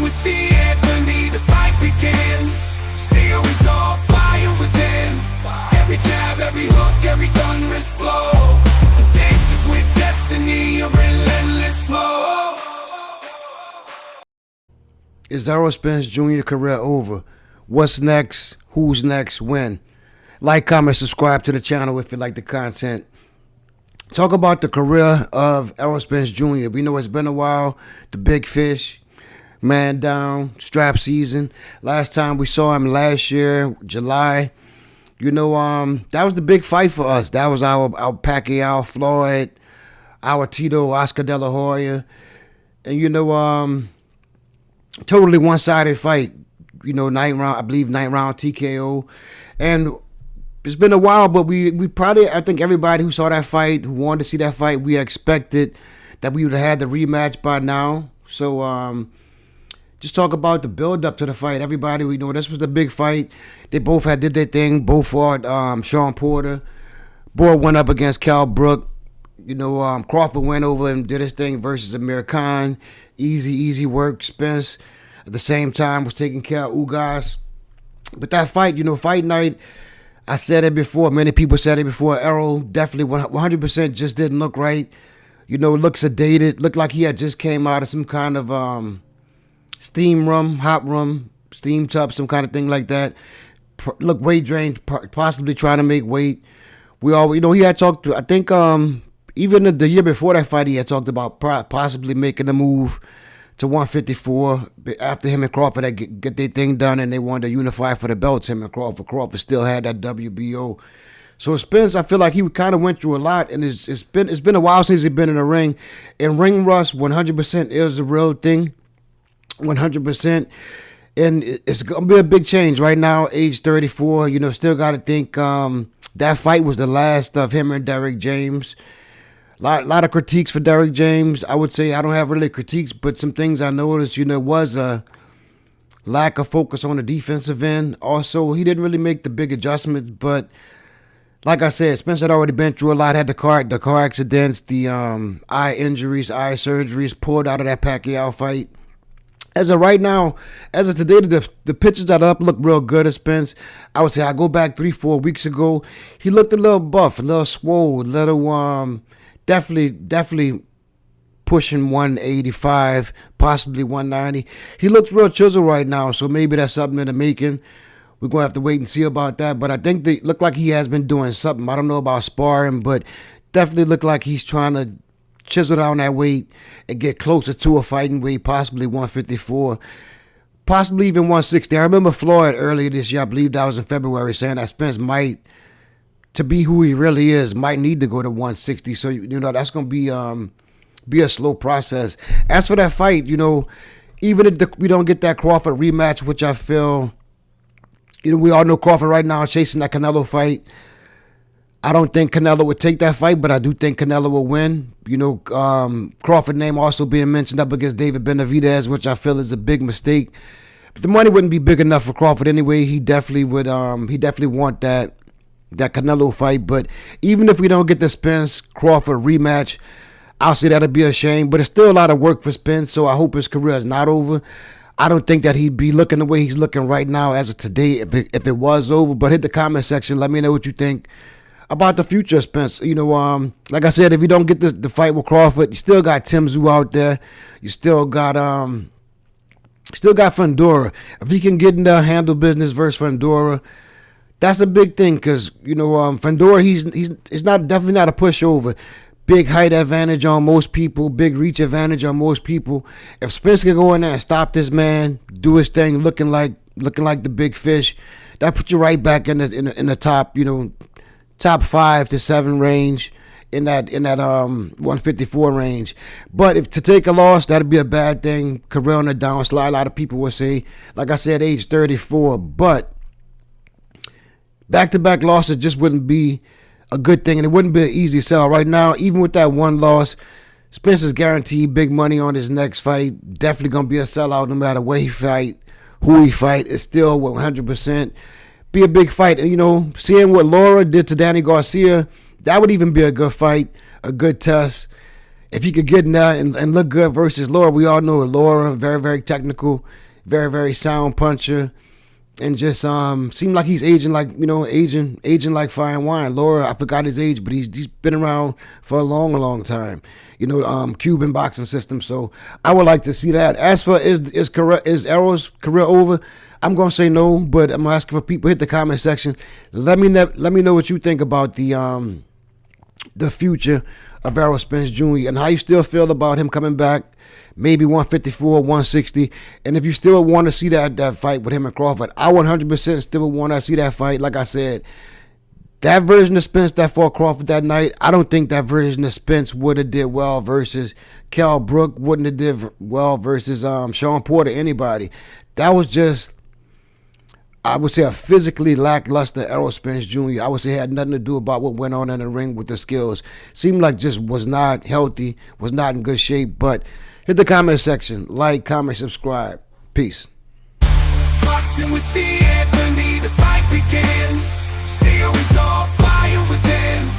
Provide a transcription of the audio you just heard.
we see it, the fight begins. Steel is all fire within. Every jab, every hook, every thunderous blow. Dances with destiny, a relentless flow. Is Errol Spence Jr. career over? What's next? Who's next? When? Like, comment, subscribe to the channel if you like the content. Talk about the career of Errol Spence Jr. We know it's been a while. The big fish, man down, strap season. Last time we saw him last year, July. That was the big fight for us. That was our Pacquiao, Floyd, our Tito, Oscar De La Hoya. And totally one-sided fight. Ninth round, I believe ninth round TKO. And it's been a while, but we probably, I think everybody who saw that fight, who wanted to see that fight, we expected that we would have had the rematch by now. So just talk about the build up to the fight. Everybody, we know this was the big fight. They both did their thing. Both fought Sean Porter. Boyd went up against Cal Brook. Crawford went over and did his thing versus Amir Khan. Easy work. Spence at the same time was taking care of Ugas. But that fight, fight night, I said it before. Many people said it before. Errol definitely 100% just didn't look right. Looked sedated. Looked like he had just came out of some kind of steam room, hot room, steam tub, some kind of thing like that. Looked weight drained, possibly trying to make weight. We all, he had talked to, I think, even the year before that fight, he had talked about possibly making a move to 154 after him and Crawford had get their thing done and they wanted to unify for the belts. Him and Crawford. Crawford still had that WBO. So Spence, I feel like he kind of went through a lot, and it's been a while since he's been in the ring. And ring rust, 100% is the real thing, 100%. And it's gonna be a big change right now. Age 34, still got to think that fight was the last of him and Derrick James. Lot of critiques for Derrick James. I would say I don't have really critiques, but some things I noticed, was a lack of focus on the defensive end. Also, he didn't really make the big adjustments, but like I said, Spence had already been through a lot, had the car accidents, the eye injuries, eye surgeries, pulled out of that Pacquiao fight. As of right now, as of today, the pictures that are up look real good at Spence. I would say I go back 3-4 weeks ago, he looked a little buff, a little swole, a little definitely pushing 185, possibly 190. He looks real chiseled right now, so maybe that's something in the making. We're going to have to wait and see about that. But I think they look like he has been doing something. I don't know about sparring, but definitely look like he's trying to chisel down that weight and get closer to a fighting weight, possibly 154, possibly even 160. I remember Floyd earlier this year, I believe that was in February, saying that Spence might, to be who he really is, might need to go to 160. So, that's going to be a slow process. As for that fight, even if we don't get that Crawford rematch, which I feel, we all know Crawford right now is chasing that Canelo fight. I don't think Canelo would take that fight, but I do think Canelo will win. Crawford name also being mentioned up against David Benavidez, which I feel is a big mistake. But the money wouldn't be big enough for Crawford anyway. He definitely would. He definitely want that Canelo fight. But even if we don't get the Spence Crawford rematch, I'll say that'd be a shame. But it's still a lot of work for Spence, so I hope his career is not over. I don't think that he'd be looking the way he's looking right now as of today if it was over. But hit the comment section. Let me know what you think about the future of Spence. Like I said, if you don't get the fight with Crawford, you still got Tim Tszyu out there. You still got Fundora. If he can get in there, handle business versus Fundora, that's a big thing because Fundora, he's definitely not a pushover. Big height advantage on most people, big reach advantage on most people. If Spence can go in there and stop this man, do his thing, looking like the big fish, that puts you right back in the top, top 5 to 7 range in that 154 range. But if to take a loss, that'd be a bad thing. Career on the downslide. A lot of people would say, like I said, age 34. But back-to-back losses just wouldn't be a good thing, and it wouldn't be an easy sell right now. Even with that one loss, Spence is guaranteed big money on his next fight. Definitely gonna be a sellout no matter where he fight, who he fight. It's still 100% be a big fight. And, seeing what Laura did to Danny Garcia, that would even be a good fight, a good test. if he could get in there and look good versus Laura, we all know Laura, very, very technical, very, very sound puncher, and just seemed like he's aging like, aging like fine wine. Laura, I forgot his age, but he's been around for a long, long time. Cuban boxing system. So I would like to see that. As for is Errol's career over? I'm gonna say no, but I'm asking for people, hit the comment section. Let me know what you think about the future of Errol Spence Jr. and how you still feel about him coming back, maybe 154, 160. And if you still want to see that fight with him and Crawford, I 100% still want to see that fight. Like I said, that version of Spence that fought Crawford that night, I don't think that version of Spence would have did well versus Kell Brook, wouldn't have did well versus Sean Porter, anybody. That was just, I would say, a physically lackluster Errol Spence Jr. I would say it had nothing to do about what went on in the ring with the skills. Seemed like just was not healthy, was not in good shape. But hit the comment section. Like, comment, subscribe. Peace. Boxing with C. Anthony, the fight begins. Steel is all fire within.